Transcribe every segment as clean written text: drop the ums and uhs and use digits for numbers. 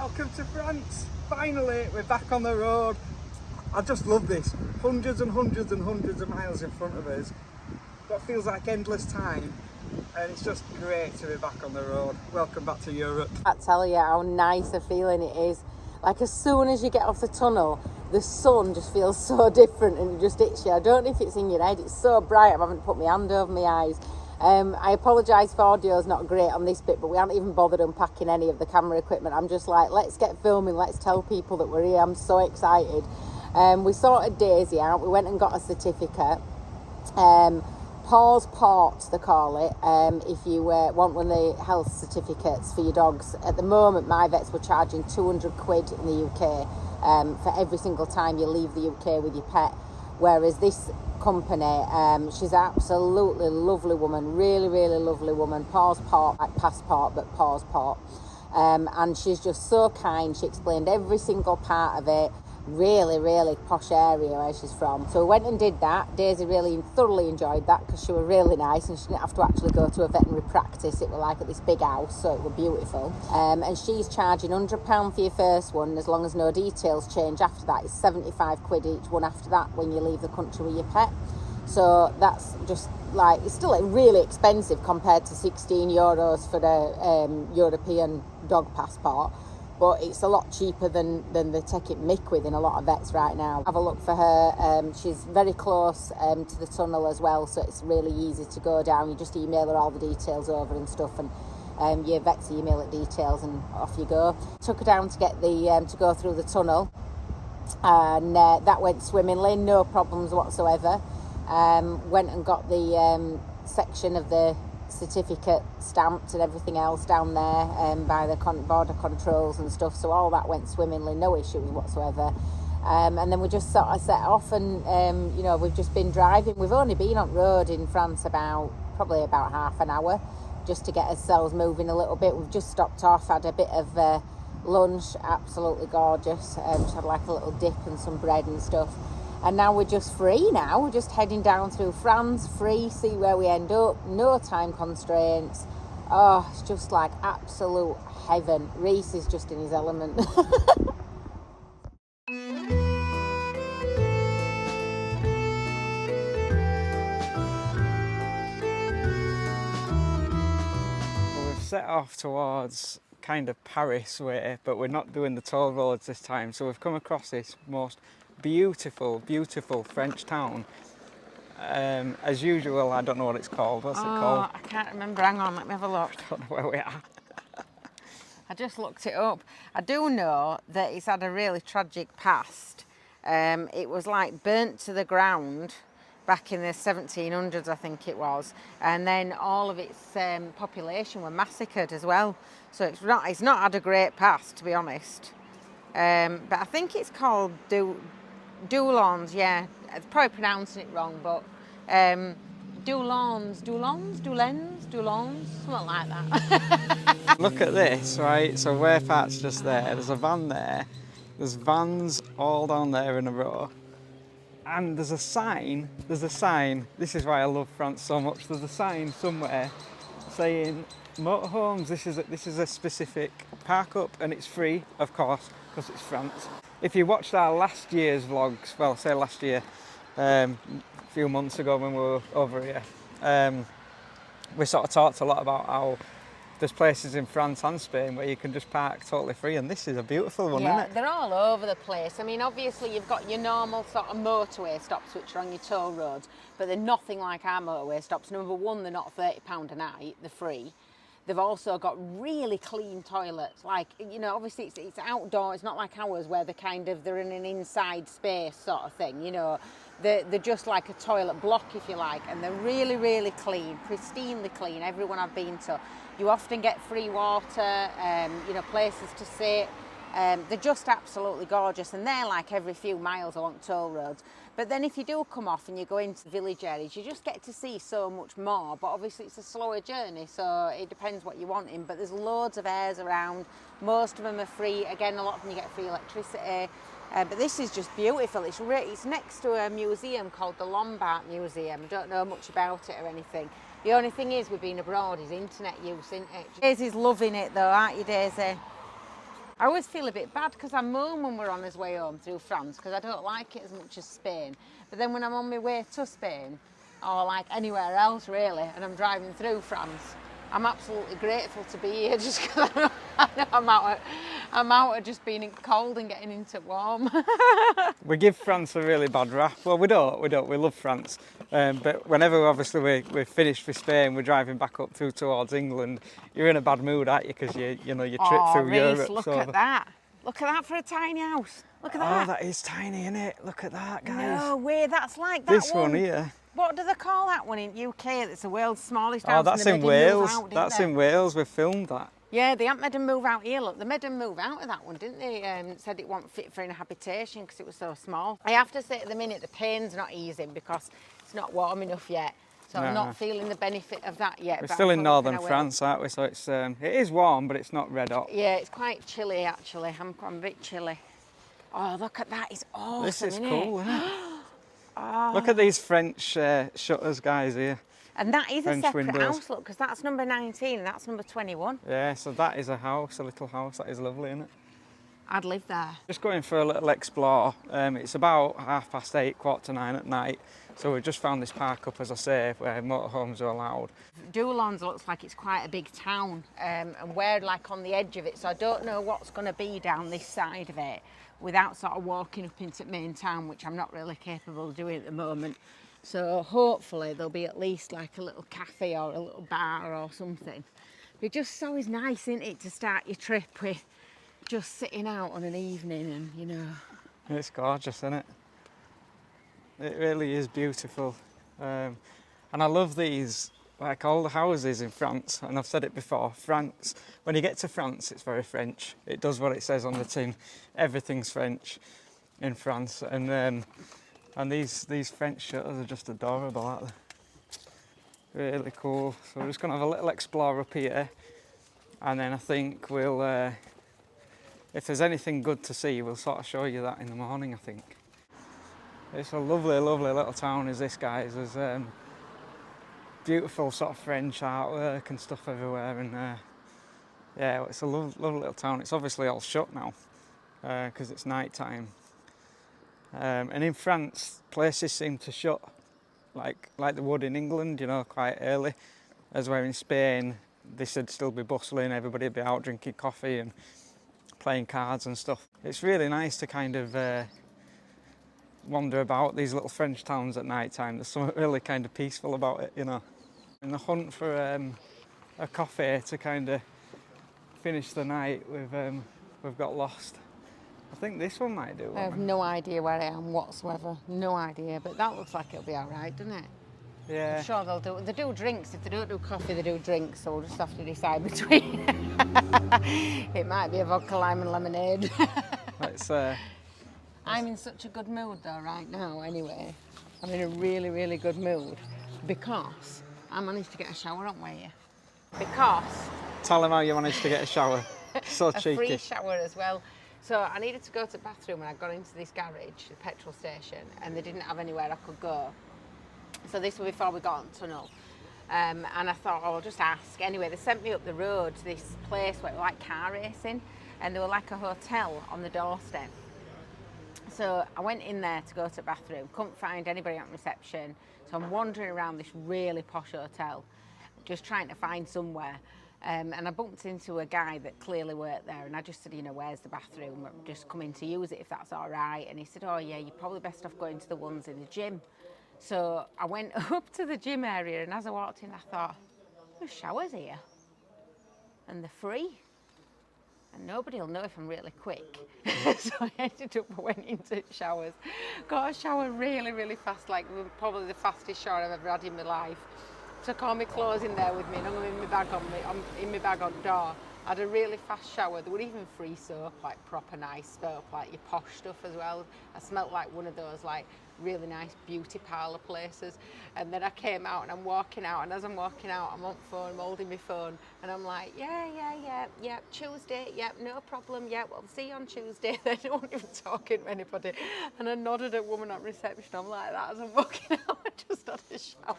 Welcome to France. Finally, we're back on the road. I just love this. Hundreds and hundreds and hundreds of miles in front of us. That feels like endless time. And it's just great to be back on the road. Welcome back to Europe. I can't tell you how nice a feeling it is. Like as soon as you get off the tunnel, the sun just feels so different and it just hits you. I don't know if it's in your head. It's so bright. I haven't put my hand over my eyes. I apologise if audio's not great on this bit, but we haven't even bothered unpacking any of the camera equipment. I'm just like, let's get filming. Let's tell people that we're here. I'm so excited. We sorted Daisy out. We went and got a certificate. Paws Port, they call it, if you want one of the health certificates for your dogs. At the moment, my vets were charging 200 quid in the UK for every single time you leave the UK with your pet. Whereas this company, she's an absolutely lovely woman, really, really lovely woman. Paws Port, like passport, but Paws Port. And she's just so kind. She explained every single part of it. Really, really posh area where she's from. So we went and did that. Daisy really thoroughly enjoyed that because she was really nice and she didn't have to actually go to a veterinary practice. It was like at this big house, so it was beautiful. And she's charging £100 for your first one, as long as no details change after that. It's 75 quid each one after that when you leave the country with your pet. So that's just like, it's still really expensive compared to €16 for the European dog passport. But it's a lot cheaper than they take it mick with in a lot of vets right now. Have a look for her. She's very close to the tunnel as well, so it's really easy to go down. You just email her all the details over and stuff, and your vet's email it details, and off you go. Took her down to get to go through the tunnel, and that went swimmingly, no problems whatsoever. Went and got the section of the certificate stamped and everything else down there by the border controls and stuff, so all that went swimmingly, no issues whatsoever. And then we just sort of set off and we've just been driving. We've only been on road in France probably about half an hour just to get ourselves moving a little bit. We've just stopped off, had a bit of lunch, absolutely gorgeous. Just had like a little dip and some bread and stuff. And now we're just free now. We're just heading down through France, free, see where we end up. No time constraints. Oh, it's just like absolute heaven. Reese is just in his element. Well, we've set off towards kind of Paris way, but we're not doing the toll roads this time. So we've come across this most beautiful, beautiful French town. As usual, I don't know what it's called. What's it called? I can't remember. Hang on, let me have a look. I don't know where we are. I just looked it up. I do know that it's had a really tragic past. It was like burnt to the ground back in the 1700s, I think it was. And then all of its population were massacred as well. So it's not had a great past, to be honest. But I think it's called Doulons, yeah. I'm probably pronouncing it wrong, but Doulons, something like that. Look at this, right? So where part's just there. There's a van there. There's vans all down there in a row. And there's a sign. This is why I love France so much. There's a sign somewhere saying motorhomes. This is a specific park up, and it's free, of course, because it's France. If you watched our last year's vlogs, well, say last year, a few months ago when we were over here, we sort of talked a lot about how there's places in France and Spain where you can just park totally free, and this is a beautiful one, isn't it? They're all over the place. I mean, obviously you've got your normal sort of motorway stops which are on your toll roads, but they're nothing like our motorway stops. Number one, they're not £30 a night, they're free. They've also got really clean toilets. Like, obviously it's outdoor. It's not like ours where they're in an inside space sort of thing, They're just like a toilet block, if you like, and they're really, really clean, pristinely clean, everyone I've been to. You often get free water, places to sit. They're just absolutely gorgeous, and they're like every few miles along toll roads. But then if you do come off and you go into village areas, you just get to see so much more. But obviously it's a slower journey, so it depends what you're wanting. But there's loads of airs around. Most of them are free. Again, a lot of them you get free electricity. But this is just beautiful. It's next to a museum called the Lombard Museum. I don't know much about it or anything. The only thing is, with being abroad, is internet use, isn't it? Daisy's loving it though, aren't you, Daisy? I always feel a bit bad because I moan when we're on his way home through France because I don't like it as much as Spain. But then when I'm on my way to Spain, or like anywhere else really, and I'm driving through France, I'm absolutely grateful to be here just because I know I'm out of just being cold and getting into warm. We give France a really bad rap. Well, we don't. We love France. But whenever obviously we're finished with Spain, we're driving back up through towards England, you're in a bad mood, aren't you? Because you trip through Reese, Europe. look at that. Look at that for a tiny house. Look at that. Oh, that is tiny, isn't it? Look at that, guys. No way, that's like that This one. one here. What do they call that one in UK? That's the world's smallest Oh, house. that's and in they made him move Wales. out, didn't That's they? in Wales. We filmed that. Yeah, they haven't made him move out here. Look, they made him move out of that one, didn't they? Said it wasn't fit for in a habitation because it was so small. I have to say at the minute the pain's not easing because it's not warm enough yet. So I'm not feeling the benefit of that yet. We're but still I'm in hoping northern I will. France, aren't we? So it's it is warm, but it's not red hot. Yeah, it's quite chilly actually. I'm a bit chilly. Oh, look at that. It's awesome, This is isn't cool, it? isn't it? Look at these French shutters, guys, here. And that is French a separate windows. house, look, because that's number 19 and that's number 21. Yeah, so that is a house, a little house. That is lovely, isn't it? I'd live there. Just going for a little explore. It's about 8:30, 8:45 at night. So we just found this park up, as I say, where motorhomes are allowed. Doulons looks like it's quite a big town, and we're like on the edge of it, so I don't know what's going to be down this side of it without sort of walking up into the main town, which I'm not really capable of doing at the moment. So hopefully there'll be at least like a little cafe or a little bar or something. It just always nice, isn't it, to start your trip with just sitting out on an evening and, you know. It's gorgeous, isn't it? It really is beautiful. And I love these, like all the houses in France, and I've said it before, France, when you get to France, it's very French. It does what it says on the tin. Everything's French in France. And these French shutters are just adorable, aren't they? Really cool. So we're just going to have a little explore up here, and then I think we'll, if there's anything good to see, we'll sort of show you that in the morning, I think. It's a lovely, lovely little town, is this, guys. There's beautiful sort of French artwork and stuff everywhere, and yeah, it's a lovely little town. It's obviously all shut now because it's night time. And in France, places seem to shut like they would in England, you know, quite early. As where in Spain, this would still be bustling, everybody would be out drinking coffee and playing cards and stuff. It's really nice to kind of wander about these little French towns at night time. There's something really kind of peaceful about it, you know. In the hunt for a coffee to kind of finish the night, we've got lost. I think this one might do. I have no idea where I am whatsoever. No idea, but that looks like it'll be all right, doesn't it? Yeah. I'm sure they'll do. They do drinks. If they don't do coffee, they do drinks. So we'll just have to decide between. It might be a vodka lime and lemonade. Let's, I'm in such a good mood though right now. Anyway, I'm in a really, really good mood because I managed to get a shower on way. Because tell them how you managed to get a shower. So a cheeky. free shower as well. So I needed to go to the bathroom and I got into this garage, the petrol station, and they didn't have anywhere I could go. So this was before we got on tunnel. And I thought, oh, I'll just ask. Anyway, they sent me up the road to this place where it was like car racing, and there was like a hotel on the doorstep. So I went in there to go to the bathroom, couldn't find anybody at reception. So I'm wandering around this really posh hotel, just trying to find somewhere. And I bumped into a guy that clearly worked there, and I just said, you know, where's the bathroom? I'm just coming to use it if that's all right. And he said, oh yeah, you're probably best off going to the ones in the gym. So I went up to the gym area, and as I walked in, I thought, there's showers here, and they're free. And nobody will know if I'm really quick. So I ended up went into showers. Got a shower really, really fast, like probably the fastest shower I've ever had in my life. Took all my clothes in there with me, and hung them in my bag in my bag on the door. I had a really fast shower. There were even free soap, like proper nice soap, like your posh stuff as well. I smelt like one of those like really nice beauty parlour places. And then I came out and I'm walking out, and as I'm walking out, I'm on phone, I'm holding my phone, and I'm like, yeah, Tuesday, no problem, well, see you on Tuesday. Then I wasn't even talking to anybody. And I nodded at a woman at reception. I'm like that as I'm walking out. I just had a shower.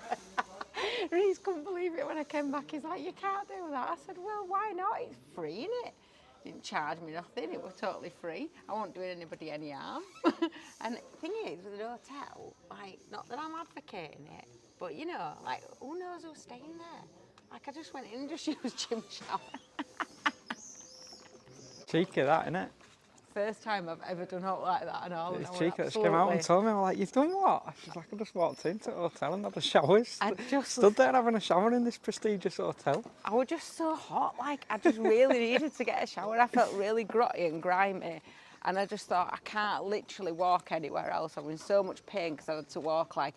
Reese couldn't believe it when I came back. He's like, you can't do that. I said, well, why not? It's free, isn't it? Didn't charge me nothing, it was totally free. I wasn't doing anybody any harm. And the thing is, with an hotel, like, not that I'm advocating it, but you know, like, who knows who's staying there? Like, I just went in and just used gym shower. Cheeky, that, innit? First time I've ever done out like that and all. It's and I cheeky went, that she came out and absolutely. told me, I'm like, you've done what? She's like, I just walked into the hotel and had a shower. I just- Stood there having a shower in this prestigious hotel. I was just so hot, like I just really needed to get a shower. I felt really grotty and grimy, and I just thought I can't literally walk anywhere else. I was in so much pain because I had to walk like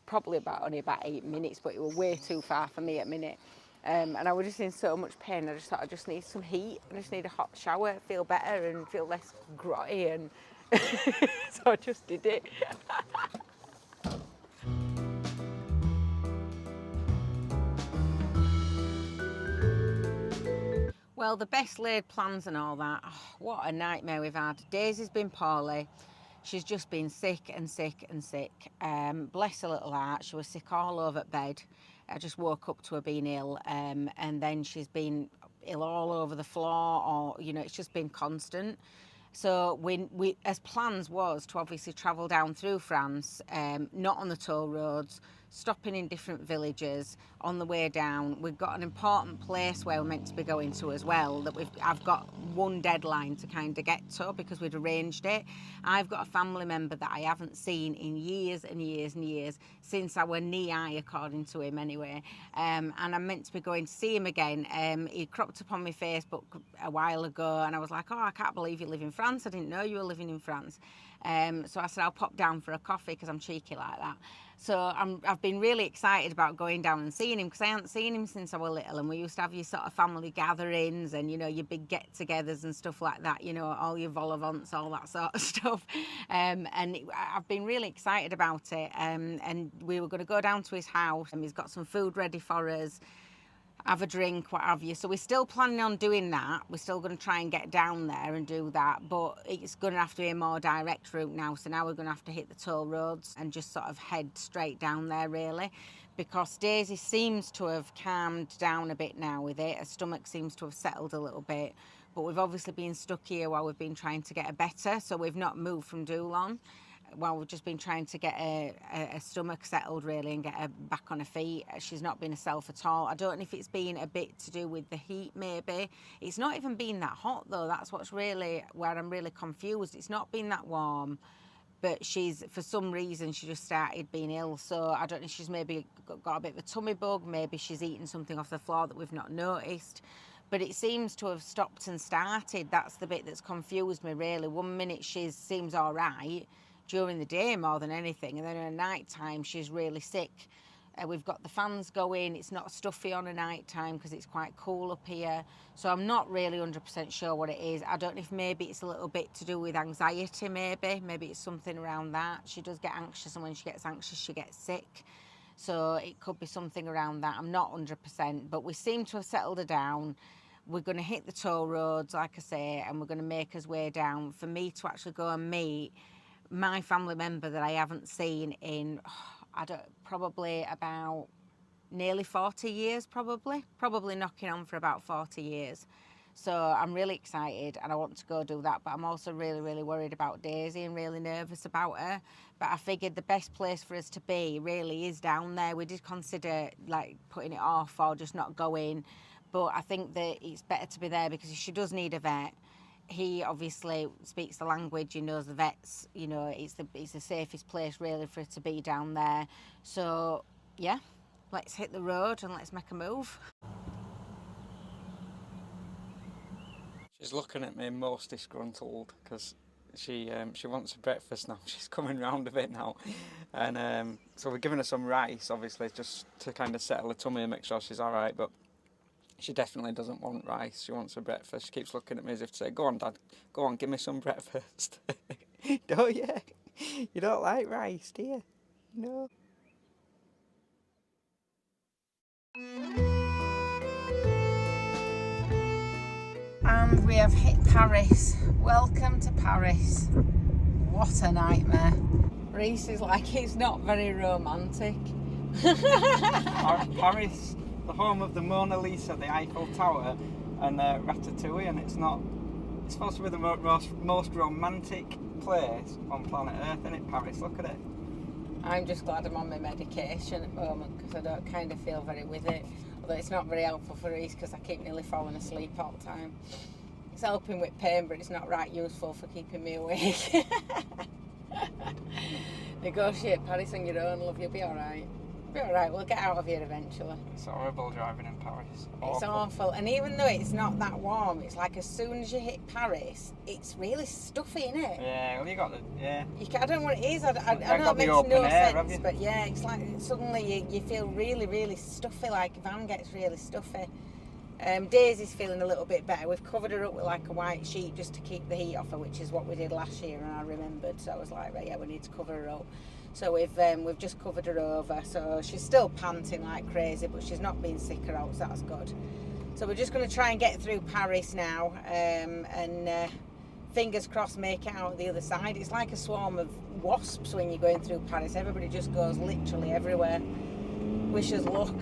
probably only about 8 minutes, but it was way too far for me at a minute. And I was just in so much pain. I just thought I just need some heat. I just need a hot shower, feel better and feel less grotty. And so I just did it. Well, the best laid plans and all that. Oh, what a nightmare we've had. Daisy's been poorly. She's just been sick and sick and sick. Bless her little heart. She was sick all over bed. I just woke up to her being ill. And then she's been ill all over the floor, or, you know, it's just been constant. So we as plans was to obviously travel down through France, not on the toll roads, stopping in different villages on the way down. We've got an important place where we're meant to be going to as well, that I've got one deadline to kind of get to because we'd arranged it. I've got a family member that I haven't seen in years and years and years, since I were knee-high, according to him anyway, and I'm meant to be going to see him again. He cropped up on my Facebook a while ago and I was like, oh, I can't believe you live in France. I didn't know you were living in France. So I said I'll pop down for a coffee because I'm cheeky like that. So I've been really excited about going down and seeing him because I hadn't seen him since I was little, and we used to have your sort of family gatherings and, you know, your big get-togethers and stuff like that, you know, all your vol-au-vents, all that sort of stuff. I've been really excited about it, and we were going to go down to his house and he's got some food ready for us, have a drink, what have you. So we're still planning on doing that. We're still going to try and get down there and do that, but it's going to have to be a more direct route now. So now we're going to have to hit the toll roads and just sort of head straight down there, really, because Daisy seems to have calmed down a bit now with it. Her stomach seems to have settled a little bit, but we've obviously been stuck here while we've been trying to get her better. So we've not moved from Doulon. Well, we've just been trying to get her stomach settled, really, and get her back on her feet. She's not been herself at all. I don't know if it's been a bit to do with the heat, maybe. It's not even been that hot, though. That's what's really where I'm really confused. It's not been that warm, but she's, for some reason, she just started being ill. So I don't know if she's maybe got a bit of a tummy bug. Maybe she's eaten something off the floor that we've not noticed. But it seems to have stopped and started. That's the bit that's confused me, really. 1 minute she seems all right during the day more than anything, and then at night time she's really sick. We've got the fans going. It's not stuffy on a night time because it's quite cool up here, so I'm not really 100% sure what it is. I don't know if maybe it's a little bit to do with anxiety. Maybe it's something around that. She does get anxious, and when she gets anxious she gets sick, so it could be something around that. I'm not 100%, but we seem to have settled her down. We're going to hit the toll roads, like I say, and we're going to make us way down for me to actually go and meet my family member that I haven't seen in, probably about nearly 40 years, probably knocking on for about 40 years. So I'm really excited and I want to go do that, but I'm also really, really worried about Daisy and really nervous about her. But I figured the best place for us to be really is down there. We did consider like putting it off or just not going, but I think that it's better to be there because she does need a vet. He obviously speaks the language, he knows the vets, you know, it's the safest place really for her to be down there. So yeah, let's hit the road and let's make a move. She's looking at me most disgruntled because she wants a breakfast now. She's coming round a bit now, and so we're giving her some rice, obviously, just to kind of settle her tummy and make sure she's all right. But she definitely doesn't want rice. She wants her breakfast. She keeps looking at me as if to say, "Go on, Dad. Go on, give me some breakfast." Don't you? You don't like rice, do you? No. And we have hit Paris. Welcome to Paris. What a nightmare. Reese is like, it's not very romantic. Paris, the home of the Mona Lisa, the Eiffel Tower, and Ratatouille, and it's not It's supposed to be the most romantic place on planet Earth, isn't it, Paris? Look at it. I'm just glad I'm on my medication at the moment because I don't kind of feel very with it. Although it's not very helpful for Reese because I keep nearly falling asleep all the time. It's helping with pain, but it's not right useful for keeping me awake. Negotiate Paris on your own, love. You'll be alright. Be alright, we'll get out of here eventually. It's horrible driving in Paris. It's awful. And even though it's not that warm, it's like as soon as you hit Paris, it's really stuffy, isn't it? Yeah, well, you got the, yeah. I don't know what it is. I know it makes no sense, but yeah, it's like suddenly you feel really, really stuffy, like van gets really stuffy. Daisy's feeling a little bit better. We've covered her up with like a white sheet just to keep the heat off her, which is what we did last year, and I remembered, so I was like, right, yeah, we need to cover her up. So we've just covered her over, so she's still panting like crazy, but she's not been sick or out, so that's good. So we're just going to try and get through Paris now, and fingers crossed make it out the other side. It's like a swarm of wasps when you're going through Paris. Everybody just goes literally everywhere. Wish us luck.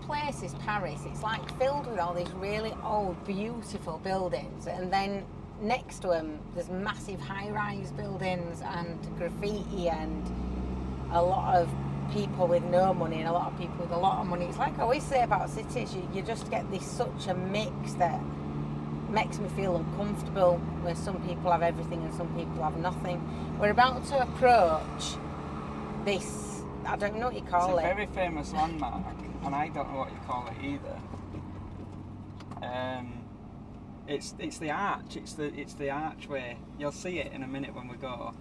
Place is Paris. It's like filled with all these really old, beautiful buildings, and then next to them there's massive high-rise buildings and graffiti and a lot of people with no money and a lot of people with a lot of money. It's like I always say about cities, you just get this such a mix that makes me feel uncomfortable, where some people have everything and some people have nothing. We're about to approach this, I don't know what you call it. It's a very famous landmark. And I don't know what you call it either. It's the arch. It's the archway. You'll see it in a minute when we go.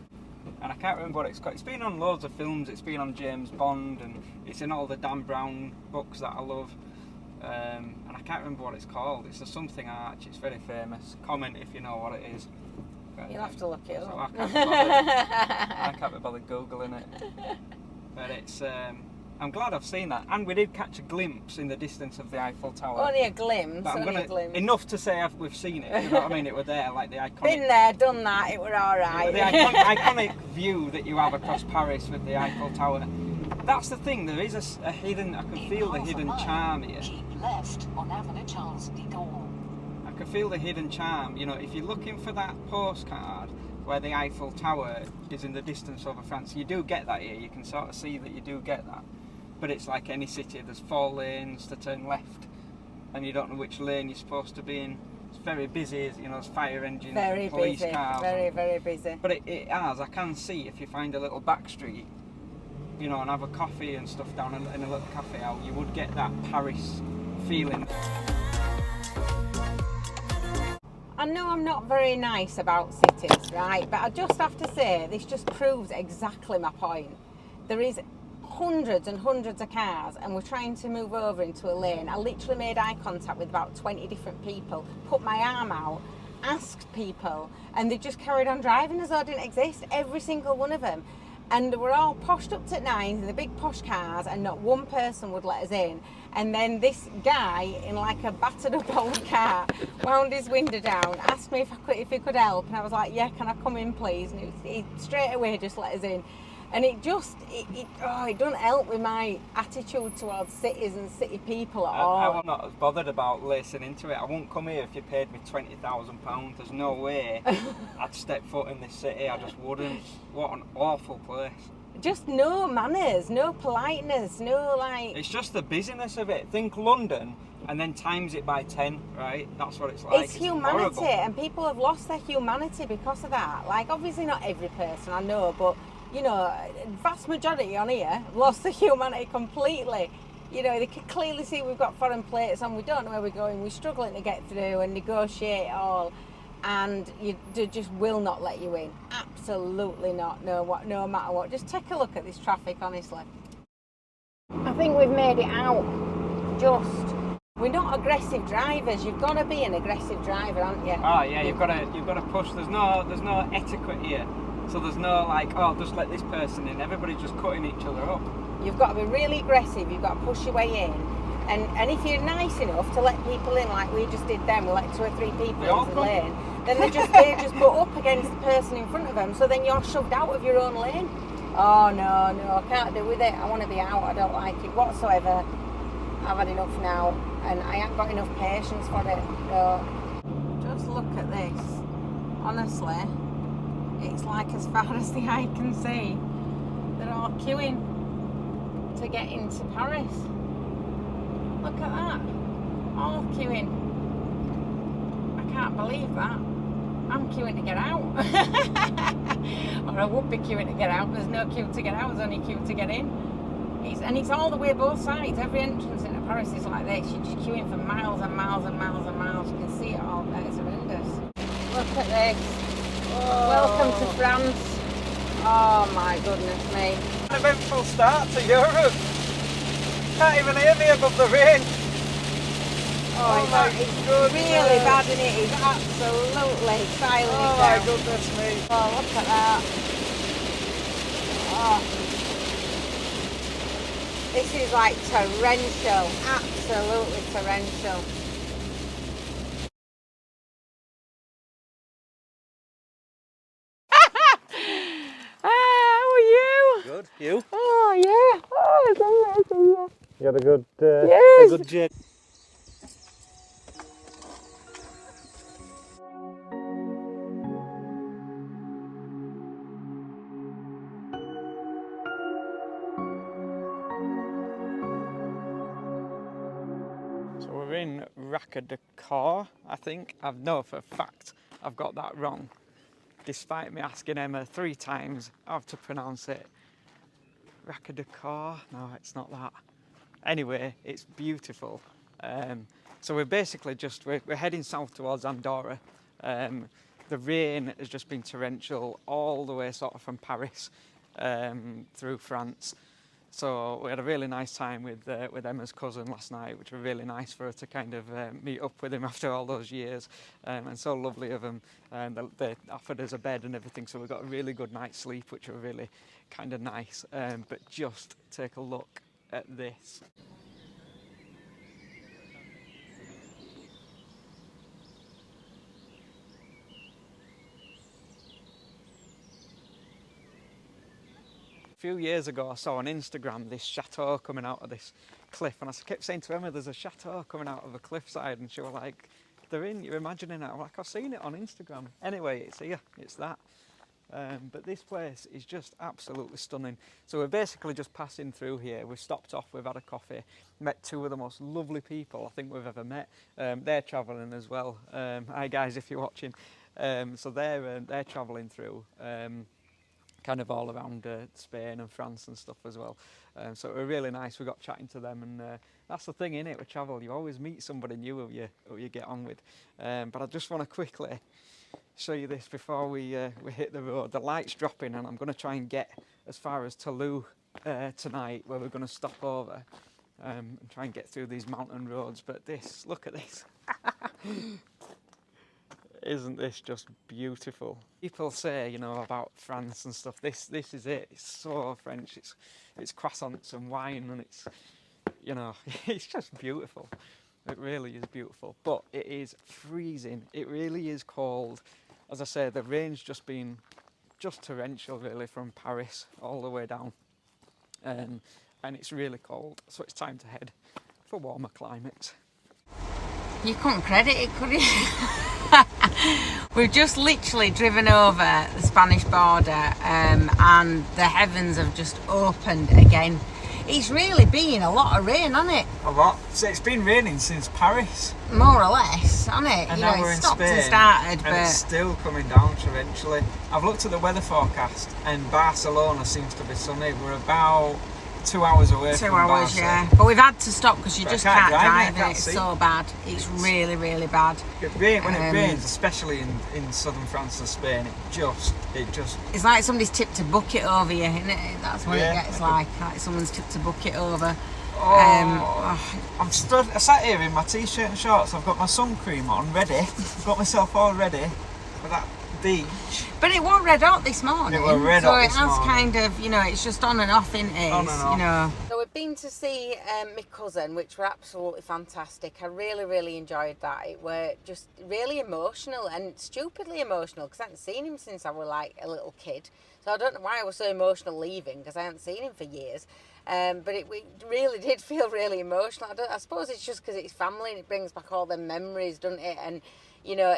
And I can't remember what it's called. It's been on loads of films. It's been on James Bond, and it's in all the Dan Brown books that I love. And I can't remember what it's called. It's a something arch. It's very famous. Comment if you know what it is. But, you'll have to look it up. I can't be bothered googling it. But it's. I'm glad I've seen that, and we did catch a glimpse in the distance of the Eiffel Tower. Only a glimpse. But enough to say we've seen it. You know what I mean? It were there, like the iconic. Been there, done that. It were all right. The iconic view that you have across Paris with the Eiffel Tower. That's the thing. There is a hidden. I can feel the hidden charm here. Keep left on Avenue Charles de Gaulle. I can feel the hidden charm. You know, if you're looking for that postcard where the Eiffel Tower is in the distance over France, you do get that here. You can sort of see that you do get that. But it's like any city, there's 4 lanes to turn left, and you don't know which lane you're supposed to be in. It's very busy, you know, there's fire engines, police cars. Very busy. But it has, I can see, if you find a little back street, you know, and have a coffee and stuff down in a little cafe out, you would get that Paris feeling. I know I'm not very nice about cities, right? But I just have to say, this just proves exactly my point. There is hundreds and hundreds of cars, and we're trying to move over into a lane. I literally made eye contact with about 20 different people, put my arm out, asked people, and they just carried on driving as though I didn't exist, every single one of them. And we're all poshed up to 9 in the big posh cars, and not one person would let us in. And then this guy in like a battered up old car wound his window down, asked me if he could help, and I was like, yeah, can I come in please? And he straight away just let us in. And it doesn't help with my attitude towards cities and city people at all. I'm not as bothered about lacing into it. I won't come here if you paid me £20,000. There's no way I'd step foot in this city. I just wouldn't. What an awful place. Just no manners, no politeness, no like... It's just the busyness of it. Think London and then times it by 10, right? That's what it's like. It's humanity, horrible. And people have lost their humanity because of that. Like, obviously not every person, I know, but... You know, vast majority on here have lost their humanity completely. You know, they can clearly see we've got foreign plates on, we don't know where we're going, we're struggling to get through and negotiate it all, and they just will not let you in. Absolutely not, no matter what. Just take a look at this traffic, honestly. I think we've made it out, just. We're not aggressive drivers. You've got to be an aggressive driver, haven't you? Oh yeah, you've got to push. There's no etiquette here. So there's no like, oh, just let this person in. Everybody's just cutting each other up. You've got to be really aggressive. You've got to push your way in. And if you're nice enough to let people in, like we just did then, we let 2 or 3 people into the lane, then they just butt up against the person in front of them, so then you're shoved out of your own lane. Oh no, I can't do with it. I want to be out. I don't like it whatsoever. I've had enough now, and I haven't got enough patience for it. So, just look at this. Honestly, it's like as far as the eye can see. They're all queuing to get into Paris. Look at that. All queuing. I can't believe that. I'm queuing to get out. Or I would be queuing to get out. There's no queue to get out, there's only queue to get in. It's all the way both sides. Every entrance into Paris is like this. You're just queuing for miles and miles and miles and miles. You can see it all there. It's horrendous. Look at this. Oh. Welcome to France. Oh my goodness me. An eventful start to Europe. Can't even hear me above the rain. It's really bad, isn't it? It's absolutely silent. Oh my goodness me. Oh, look at that. Oh. This is like torrential, absolutely torrential. How are you? Good. You? Oh yeah. Oh, it's amazing. Yeah. You had a good, Yes. a good jet. So we're in Dakar, I think. I know for a fact I've got that wrong, despite me asking Emma 3 times how to pronounce it. Dakar? No, it's not that. Anyway, it's beautiful. So we're basically we're heading south towards Andorra. The rain has just been torrential all the way sort of from Paris through France. So we had a really nice time with Emma's cousin last night, which was really nice for her to kind of meet up with him after all those years, and so lovely of them. They offered us a bed and everything, so we got a really good night's sleep, which were really kind of nice. But just take a look at this. A few years ago I saw on Instagram this chateau coming out of this cliff, and I kept saying to Emma, there's a chateau coming out of a cliffside, and she was like, you're imagining it. I'm like, I've seen it on Instagram. Anyway, it's here, it's that. But this place is just absolutely stunning. So we're basically just passing through here. We've stopped off, we've had a coffee, met 2 of the most lovely people I think we've ever met. They're travelling as well. Hi guys, if you're watching. So they're travelling through. Kind of all around Spain and France and stuff as well. So it was really nice. We got chatting to them, and that's the thing, innit, with travel. You always meet somebody new who you get on with. But I just want to quickly show you this before we hit the road. The light's dropping, and I'm going to try and get as far as Toulouse tonight, where we're going to stop over and try and get through these mountain roads. But look at this. Isn't this just beautiful? People say, about France and stuff. This is it. It's so French. It's croissants and wine, and it's, it's just beautiful. It really is beautiful. But it is freezing. It really is cold. As I say, the rain's just been torrential, really, from Paris all the way down, and it's really cold. So it's time to head for warmer climates. You couldn't credit it, could you? We've just literally driven over the Spanish border, and the heavens have just opened again. It's really been a lot of rain, hasn't it? A lot. So it's been raining since Paris. More or less, hasn't it? And now we're in Spain, and started, and it's still coming down torrentially. I've looked at the weather forecast, and Barcelona seems to be sunny. We're about 2 hours away from Barcelona. Yeah. But we've had to stop because you just can't drive it. It's see. So bad. It's really, really bad. When it rains, especially in southern France and Spain, it just... It's like somebody's tipped a bucket over you, isn't it? That's what it gets like someone's tipped a bucket over. I sat here in my t-shirt and shorts. I've got my sun cream on, ready. I've got myself all ready for that beach. But it was red hot this morning. It was red hot this morning. So it has kind of, you know, it's just on and off, isn't it? On and off. You know. So we've been to see my cousin, which were absolutely fantastic. I really, really enjoyed that. It were just really emotional and stupidly emotional because I hadn't seen him since I was like a little kid. So I don't know why I was so emotional leaving because I hadn't seen him for years. But it really did feel really emotional. I suppose it's just because it's family and it brings back all the memories, doesn't it? And, you know,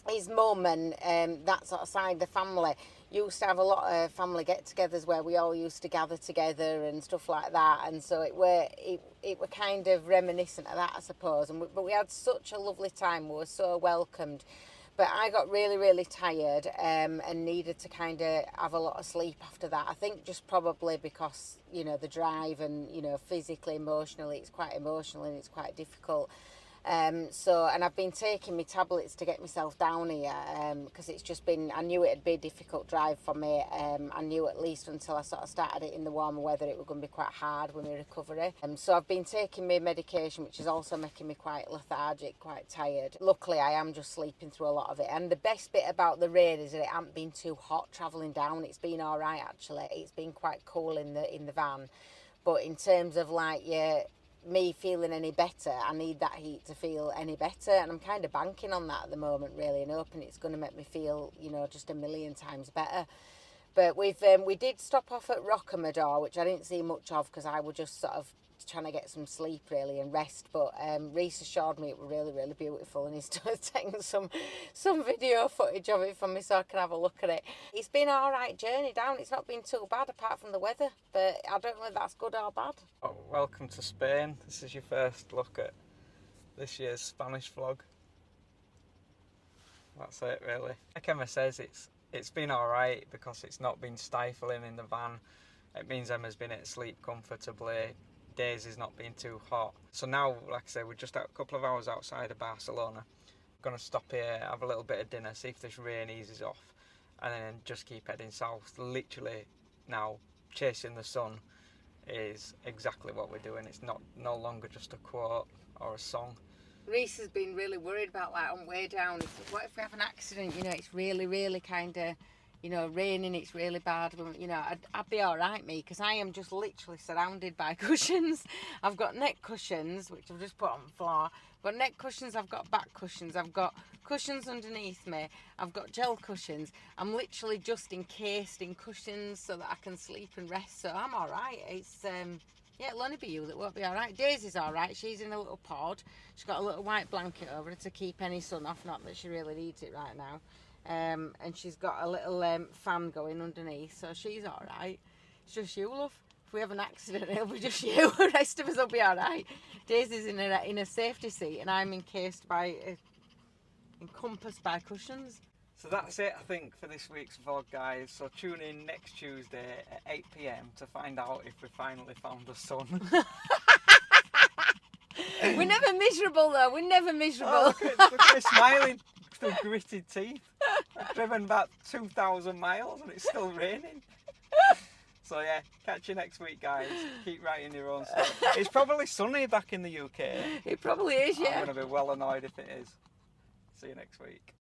his mum and that sort of side of the family used to have a lot of family get-togethers where we all used to gather together and stuff like that, and so it were kind of reminiscent of that, I suppose. But we had such a lovely time. We were so welcomed. But I got really, really tired and needed to kind of have a lot of sleep after that. I think just probably because, you know, the drive and, you know, physically, emotionally, it's quite emotional and it's quite difficult. And I've been taking my tablets to get myself down here because it's just been, I knew it'd be a difficult drive for me. I knew at least until I sort of started it in the warmer weather it was going to be quite hard with my recovery. So I've been taking my medication, which is also making me quite lethargic, quite tired. Luckily I am just sleeping through a lot of it, and the best bit about the rain is that it hasn't been too hot travelling down. It's been all right actually. It's been quite cool in the van, but in terms of like me feeling any better, I need that heat to feel any better, and I'm kind of banking on that at the moment really, and hoping it's going to make me feel, you know, just a million times better. But we did stop off at Rocamadour, which I didn't see much of because I was just sort of trying to get some sleep really and rest, but Reese assured me it was really, really beautiful, and he's taking some video footage of it for me so I can have a look at it. It's been an alright journey down. It's not been too bad apart from the weather, but I don't know if that's good or bad. Oh, welcome to Spain. This is your first look at this year's Spanish vlog. That's it really. Like Emma says, it's been alright because it's not been stifling in the van. It means Emma's been able to sleep comfortably. Daisy's not been too hot. So now, like I say, we're just a couple of hours outside of Barcelona. We're going to stop here, have a little bit of dinner, see if this rain eases off, and then just keep heading south. Literally now, chasing the sun is exactly what we're doing. It's no longer just a quote or a song. Reese has been really worried about that on way down. What if we have an accident? You know, it's really, really kind of, you know, raining, it's really bad. You know, I'd be all right, me, because I am just literally surrounded by cushions. I've got neck cushions, which I've just put on the floor. I've got neck cushions, I've got back cushions, I've got cushions underneath me, I've got gel cushions. I'm literally just encased in cushions so that I can sleep and rest. So I'm all right. It's yeah, it'll only be you that won't be all right. Daisy's all right. She's in a little pod. She's got a little white blanket over her to keep any sun off. Not that she really needs it right now. And she's got a little fan going underneath, so she's all right. It's just you, love. If we have an accident, it'll be just you. The rest of us will be all right. Daisy's in a safety seat, and I'm encompassed by cushions. So that's it, I think, for this week's vlog, guys. So tune in next Tuesday at 8 PM to find out if we finally found the sun. We're never miserable, though. We're never miserable. Oh, look at me smiling through gritted teeth. I've driven about 2,000 miles and it's still raining. So yeah, catch you next week, guys. Keep writing your own stuff. It's probably sunny back in the UK. It probably is, yeah. I'm going to be well annoyed if it is. See you next week.